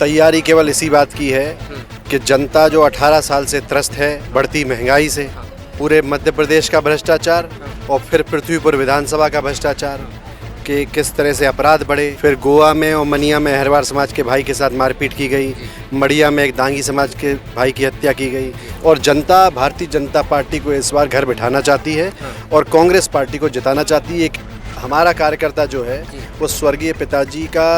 तैयारी केवल इसी बात की है कि जनता जो 18 साल से त्रस्त है बढ़ती महंगाई से, पूरे मध्य प्रदेश का भ्रष्टाचार और फिर पृथ्वीपुर विधानसभा का भ्रष्टाचार कि किस तरह से अपराध बढ़े। फिर गोवा में और मनिया में अहरवार समाज के भाई के साथ मारपीट की गई, मड़िया में एक दांगी समाज के भाई की हत्या की गई। और जनता भारतीय जनता पार्टी को इस बार घर बिठाना चाहती है और कांग्रेस पार्टी को जिताना चाहती है। हमारा कार्यकर्ता जो है वो स्वर्गीय पिताजी का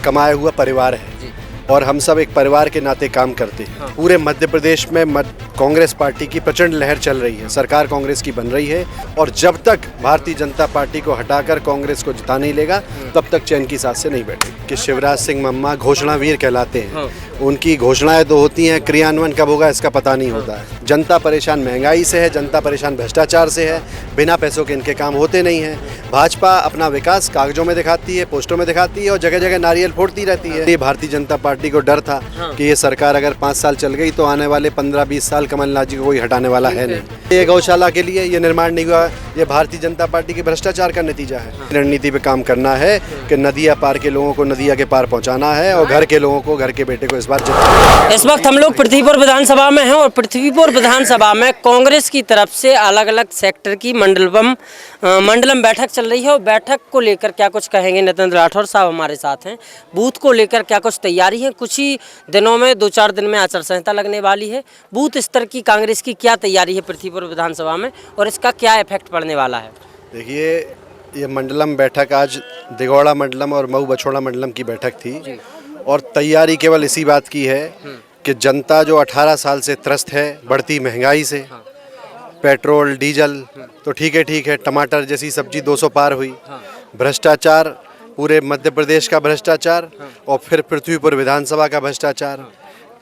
कमाया हुआ परिवार है और हम सब एक परिवार के नाते काम करते हैं। पूरे मध्य प्रदेश में कांग्रेस पार्टी की प्रचंड लहर चल रही है, सरकार कांग्रेस की बन रही है और जब तक भारतीय जनता पार्टी को हटाकर कांग्रेस को जिता नहीं लेगा तब तक चैन की सांस से नहीं बैठेगी। कि शिवराज सिंह मम्मा घोषणावीर कहलाते हैं, उनकी घोषणाएं तो होती हैं, क्रियान्वयन कब होगा इसका पता नहीं होता है। जनता परेशान महंगाई से है, जनता परेशान भ्रष्टाचार से है, बिना पैसों के इनके काम होते नहीं हैं। भाजपा अपना विकास कागजों में दिखाती है, पोस्टों में दिखाती है और जगह जगह नारियल फोड़ती रहती है। ये भारतीय जनता पार्टी को डर था कि ये सरकार अगर 5 साल चल गई तो आने वाले 15-20 साल कमलनाथ जी को कोई हटाने वाला है नहीं। ये गौशाला के लिए ये निर्माण नहीं हुआ, ये भारतीय जनता पार्टी के भ्रष्टाचार का नतीजा है। रणनीति पे काम करना है कि नदिया पार के लोगों को नदिया के पार पहुंचाना है और घर के लोगों को घर के बेटे को इस बार जिताना। इस वक्त हम लोग पृथ्वीपुर विधानसभा में हैं और पृथ्वीपुर विधानसभा में कांग्रेस की तरफ से अलग अलग सेक्टर की मंडलम बैठक चल रही है और बैठक को लेकर क्या कुछ कहेंगे नरेंद्र राठौर साहब हमारे साथ हैं। बूथ को लेकर क्या कुछ तैयारी है, कुछ ही दिनों में 2-4 दिन में आचार संहिता लगने वाली है। बूथ स्तर की कांग्रेस की क्या तैयारी है पृथ्वीपुर विधानसभा में और इसका क्या इफेक्ट पड़ने वाला है? देखिए, ये मंडलम बैठक आज दिगौड़ा मंडलम और मऊ बछौड़ा मंडलम की बैठक थी और तैयारी केवल इसी बात की है कि जनता जो 18 साल से त्रस्त है बढ़ती महंगाई से, पेट्रोल डीजल तो ठीक है, टमाटर जैसी सब्जी 200 पार हुई, भ्रष्टाचार पूरे मध्य प्रदेश का भ्रष्टाचार और फिर पृथ्वीपुर विधानसभा का भ्रष्टाचार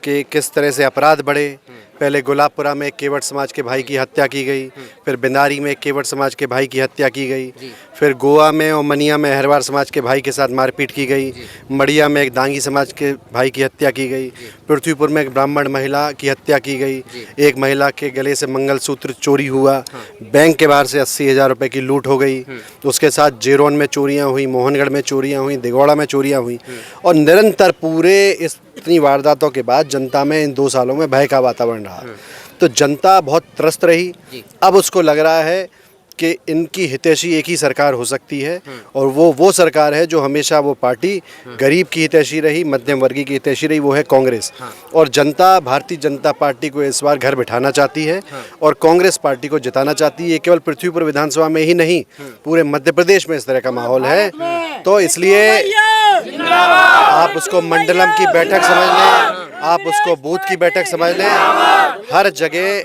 कि किस तरह से अपराध बढ़े। पहले गुलाबपुरा में एक केवट समाज के भाई की हत्या की गई, फिर बिंदारी में एक केवट समाज के भाई की हत्या की गई, फिर गोवा में और मनिया में अहरवार समाज के भाई के साथ मारपीट की गई, मड़िया में एक दांगी समाज के भाई की हत्या की गई, पृथ्वीपुर में एक ब्राह्मण महिला की हत्या की गई, एक महिला के गले से मंगलसूत्र चोरी हुआ, बैंक के बाहर से 80,000 रुपये की लूट हो गई, उसके साथ जेरोन में चोरियाँ हुई, मोहनगढ़ में चोरियाँ हुई, दिगौड़ा में चोरियाँ हुई और निरंतर पूरे इतनी वारदातों के बाद जनता में इन 2 सालों में भय का वातावरण रहा। तो जनता बहुत त्रस्त रही। अब उसको लग रहा है कि इनकी हितैषी एक ही सरकार हो सकती है और वो सरकार है जो हमेशा वो पार्टी गरीब की हितैषी रही, मध्यम वर्गीय की हितैषी रही, वो है कांग्रेस। और जनता भारतीय जनता पार्टी को इस बार घर बिठाना चाहती है और कांग्रेस पार्टी को जिताना चाहती है। केवल पृथ्वीपुर विधानसभा में ही नहीं, पूरे मध्य प्रदेश में इस तरह का माहौल है। तो इसलिए आप उसको मंडलम की बैठक समझ लें, आप उसको बूथ की बैठक समझ लें। हर जगह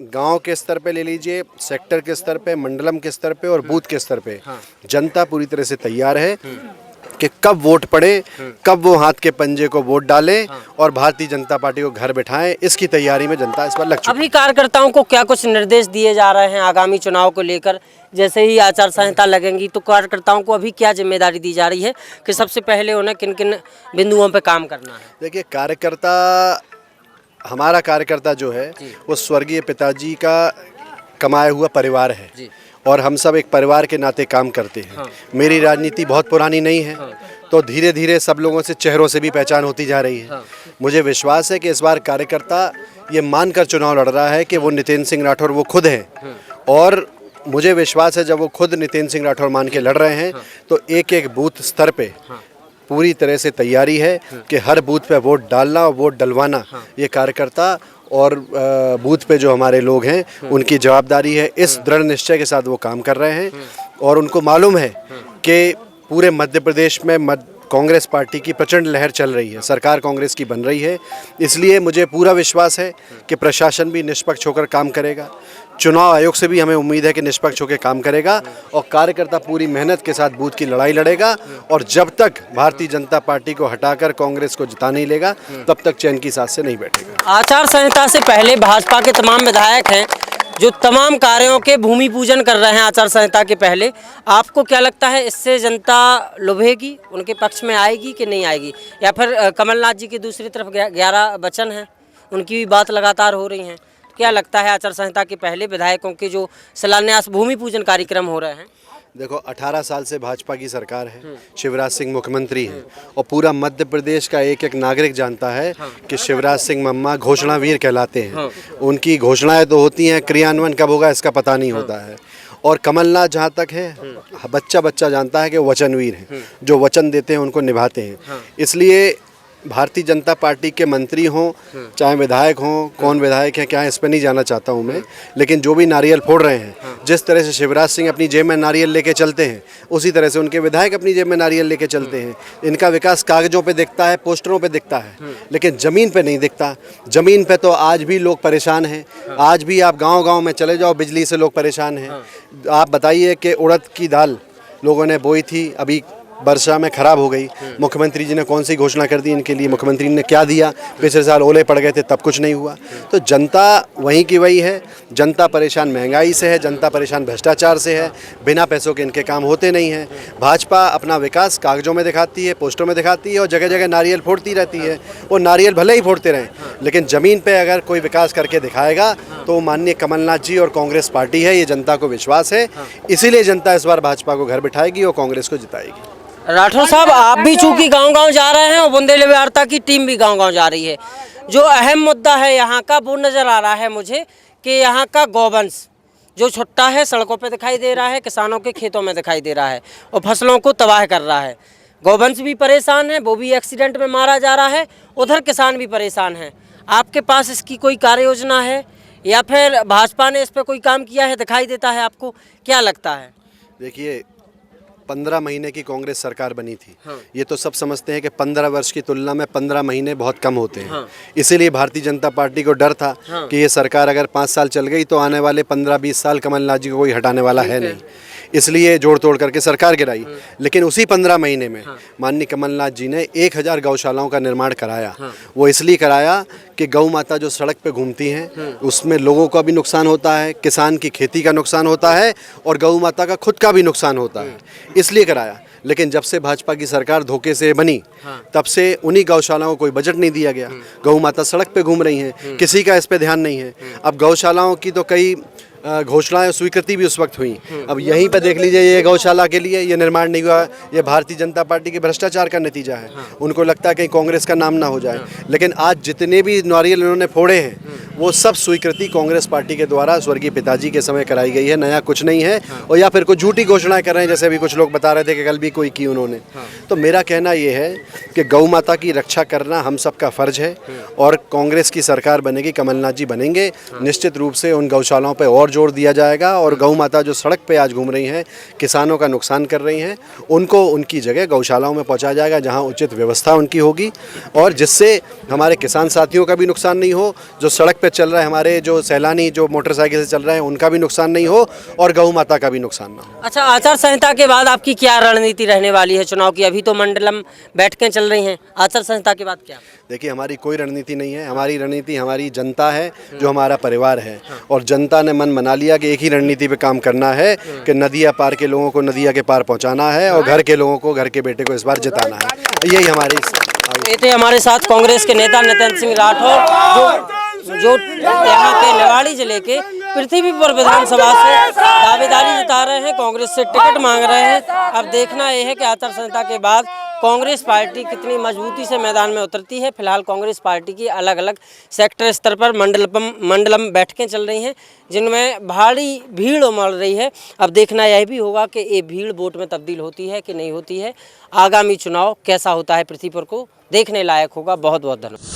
गांव के स्तर पे ले लीजिए, सेक्टर के स्तर पे, मंडलम के स्तर पे और बूथ के स्तर पे जनता पूरी तरह से तैयार है कि कब वोट पड़े, कब वो हाथ के पंजे को वोट डालें और भारतीय जनता पार्टी को घर बिठाएं। इसकी तैयारी में जनता इस बार लग चुकी है। अभी कार्यकर्ताओं को क्या कुछ निर्देश दिए जा रहे हैं आगामी चुनाव को लेकर? जैसे ही आचार संहिता लगेंगी तो कार्यकर्ताओं को अभी क्या जिम्मेदारी दी जा रही है कि सबसे पहले उन्हें किन किन बिंदुओं पर काम करना है? देखिए, हमारा कार्यकर्ता जो है वो स्वर्गीय पिताजी का कमाया हुआ परिवार है और हम सब एक परिवार के नाते काम करते हैं। मेरी राजनीति बहुत पुरानी नहीं है तो धीरे धीरे सब लोगों से चेहरों से भी पहचान होती जा रही है। मुझे विश्वास है कि इस बार कार्यकर्ता ये मानकर चुनाव लड़ रहा है कि वो नितेंद्र सिंह राठौर वो खुद हैं और मुझे विश्वास है जब वो खुद नितेंद्र सिंह राठौर मान के लड़ रहे हैं तो एक एक बूथ स्तर पे पूरी तरह से तैयारी है कि हर बूथ पे वोट डालना और वोट डलवाना ये कार्यकर्ता और बूथ पे जो हमारे लोग हैं उनकी जवाबदारी है। इस दृढ़ निश्चय के साथ वो काम कर रहे हैं और उनको मालूम है कि पूरे मध्य प्रदेश में कांग्रेस पार्टी की प्रचंड लहर चल रही है, सरकार कांग्रेस की बन रही है। इसलिए मुझे पूरा विश्वास है कि प्रशासन भी निष्पक्ष होकर काम करेगा, चुनाव आयोग से भी हमें उम्मीद है कि निष्पक्ष होकर काम करेगा और कार्यकर्ता पूरी मेहनत के साथ बूथ की लड़ाई लड़ेगा और जब तक भारतीय जनता पार्टी को हटाकर कांग्रेस को जिता नहीं लेगा तब तक चैन की सांस से नहीं बैठेगा। आचार संहिता से पहले भाजपा के तमाम विधायक हैं जो तमाम कार्यों के भूमि पूजन कर रहे हैं आचार संहिता के पहले। आपको क्या लगता है इससे जनता लुभेगी, उनके पक्ष में आएगी कि नहीं आएगी? या फिर कमलनाथ जी की दूसरी तरफ 11 वचन हैं, उनकी भी बात लगातार हो रही हैं। क्या लगता है आचार संहिता के पहले विधायकों के जो शिलान्यास भूमि पूजन कार्यक्रम हो रहे हैं? देखो 18 साल से भाजपा की सरकार है, शिवराज सिंह मुख्यमंत्री हैं और पूरा मध्य प्रदेश का एक एक नागरिक जानता है कि शिवराज सिंह मम्मा घोषणावीर कहलाते हैं। उनकी घोषणाएं तो होती हैं, क्रियान्वयन कब होगा इसका पता नहीं होता है। और कमलनाथ जहाँ तक है, बच्चा बच्चा जानता है कि वो वचनवीर हैं, जो वचन देते हैं उनको निभाते हैं। इसलिए भारतीय जनता पार्टी के मंत्री हों चाहे विधायक हों, कौन विधायक है क्या है इस पर नहीं जाना चाहता हूं मैं, लेकिन जो भी नारियल फोड़ रहे हैं, जिस तरह से शिवराज सिंह अपनी जेब में नारियल लेके चलते हैं, उसी तरह से उनके विधायक अपनी जेब में नारियल लेके चलते हैं। इनका विकास कागजों पे दिखता है, पोस्टरों पे दिखता है, लेकिन ज़मीन पे नहीं दिखता। ज़मीन पे तो आज भी लोग परेशान हैं। आज भी आप गाँव-गाँव में चले जाओ, बिजली से लोग परेशान हैं। आप बताइए कि उड़द की दाल लोगों ने बोई थी, अभी वर्षा में खराब हो गई। मुख्यमंत्री जी ने कौन सी घोषणा कर दी इनके लिए, मुख्यमंत्री ने क्या दिया? पिछले साल ओले पड़ गए थे तब कुछ नहीं हुआ। तो जनता वहीं की वही है। जनता परेशान महंगाई से है, जनता परेशान भ्रष्टाचार से है। बिना पैसों के इनके काम होते नहीं हैं। भाजपा अपना विकास कागजों में दिखाती है, पोस्टरों में दिखाती है और जगह जगह नारियल फोड़ती रहती है। वो नारियल भले ही फोड़ते रहें, लेकिन ज़मीन पर अगर कोई विकास करके दिखाएगा तो माननीय कमलनाथ जी और कांग्रेस पार्टी है, ये जनता को विश्वास है। इसीलिए जनता इस बार भाजपा को घर बिठाएगी और कांग्रेस को जिताएगी। राठौर साहब, आप भी चूंकि गांव-गांव जा रहे हैं और बुंदेली वार्ता की टीम भी गांव-गांव जा रही है, जो अहम मुद्दा है यहाँ का वो नज़र आ रहा है मुझे कि यहाँ का गौवंश जो छुट्टा है, सड़कों पे दिखाई दे रहा है, किसानों के खेतों में दिखाई दे रहा है और फसलों को तबाह कर रहा है। गौवंश भी परेशान है, वो भी एक्सीडेंट में मारा जा रहा है, उधर किसान भी परेशान है। आपके पास इसकी कोई कार्य योजना है या फिर भाजपा ने इस पर कोई काम किया है, दिखाई देता है आपको, क्या लगता है? देखिए, 15 महीने की कांग्रेस सरकार बनी थी। ये तो सब समझते हैं कि 15 वर्ष की तुलना में 15 महीने बहुत कम होते हैं। इसीलिए भारतीय जनता पार्टी को डर था कि ये सरकार अगर 5 साल चल गई तो आने वाले 15-20 साल कमलनाथ जी को कोई हटाने वाला है नहीं। इसलिए जोड़ तोड़ करके सरकार गिराई। लेकिन उसी 15 महीने में माननीय कमलनाथ जी ने 1000 गौशालाओं का निर्माण कराया। वो इसलिए कराया कि गौ माता जो सड़क पे घूमती हैं उसमें लोगों का भी नुकसान होता है, किसान की खेती का नुकसान होता है और गौ माता का खुद का भी नुकसान होता है, इसलिए कराया। लेकिन जब से भाजपा की सरकार धोखे से बनी तब से उन्हीं गौशालाओं को कोई बजट नहीं दिया गया। गौ माता सड़क पे घूम रही हैं, किसी का इस पे ध्यान नहीं है। अब गौशालाओं की तो कई घोषणाएं स्वीकृति भी उस वक्त हुई। अब यहीं पे देख लीजिए, ये गौशाला के लिए ये निर्माण नहीं हुआ। ये भारतीय जनता पार्टी के भ्रष्टाचार का नतीजा है। उनको लगता है कहीं कांग्रेस का नाम ना हो जाए। लेकिन आज जितने भी नारियल इन्होंने फोड़े हैं वो सब स्वीकृति कांग्रेस पार्टी के द्वारा स्वर्गीय पिताजी के समय कराई गई है, नया कुछ नहीं है। और या फिर कुछ झूठी घोषणाएं कर रहे हैं, जैसे अभी कुछ लोग बता रहे थे कि कल भी कोई की उन्होंने। तो मेरा कहना ये है कि गौ माता की रक्षा करना हम सबका फर्ज है और कांग्रेस की सरकार बनेगी, कमलनाथ जी बनेंगे, निश्चित रूप से उन गौशालाओं पर और जोर दिया जाएगा। और गौ माता जो सड़क पे आज घूम रही हैं, किसानों का नुकसान कर रही हैं, उनको उनकी जगह गौशालाओं में पहुंचाया जाएगा जहां उचित व्यवस्था उनकी होगी और जिससे हमारे किसान साथियों का भी नुकसान नहीं हो, जो सड़क पे चल रहे हैं हमारे जो सैलानी जो मोटरसाइकिल से चल रहे हैं उनका भी नुकसान नहीं हो और गौ माता का भी नुकसान ना हो। अच्छा, आचार संहिता के बाद आपकी क्या रणनीति रहने वाली है चुनाव की? अभी तो मंडलम बैठकें चल रही हैं, आचार संहिता के बाद क्या? देखिए, हमारी कोई रणनीति नहीं है। हमारी रणनीति हमारी जनता है, जो हमारा परिवार है। और जनता ने मन बना लिया कि एक ही रणनीति पे काम करना है कि नदिया पार के लोगों को नदिया के पार पहुंचाना है और घर के लोगों को घर के बेटे को इस बार जिताना है। यही हमारी। ये थे हमारे साथ कांग्रेस के नेता नितिन सिंह राठौर जो यहाँ के निवाड़ी जिले के पृथ्वीपुर विधानसभा से दावेदारी जता रहे हैं, कांग्रेस से टिकट मांग रहे हैं। अब देखना यह है कि आचार संहिता के बाद कांग्रेस पार्टी कितनी मजबूती से मैदान में उतरती है। फिलहाल कांग्रेस पार्टी की अलग अलग सेक्टर स्तर पर मंडलम बैठकें चल रही हैं जिनमें भारी भीड़ उमड़ रही है। अब देखना यह भी होगा कि ये भीड़ वोट में तब्दील होती है कि नहीं होती है। आगामी चुनाव कैसा होता है पृथ्वीपुर को देखने लायक होगा। बहुत बहुत धन्यवाद।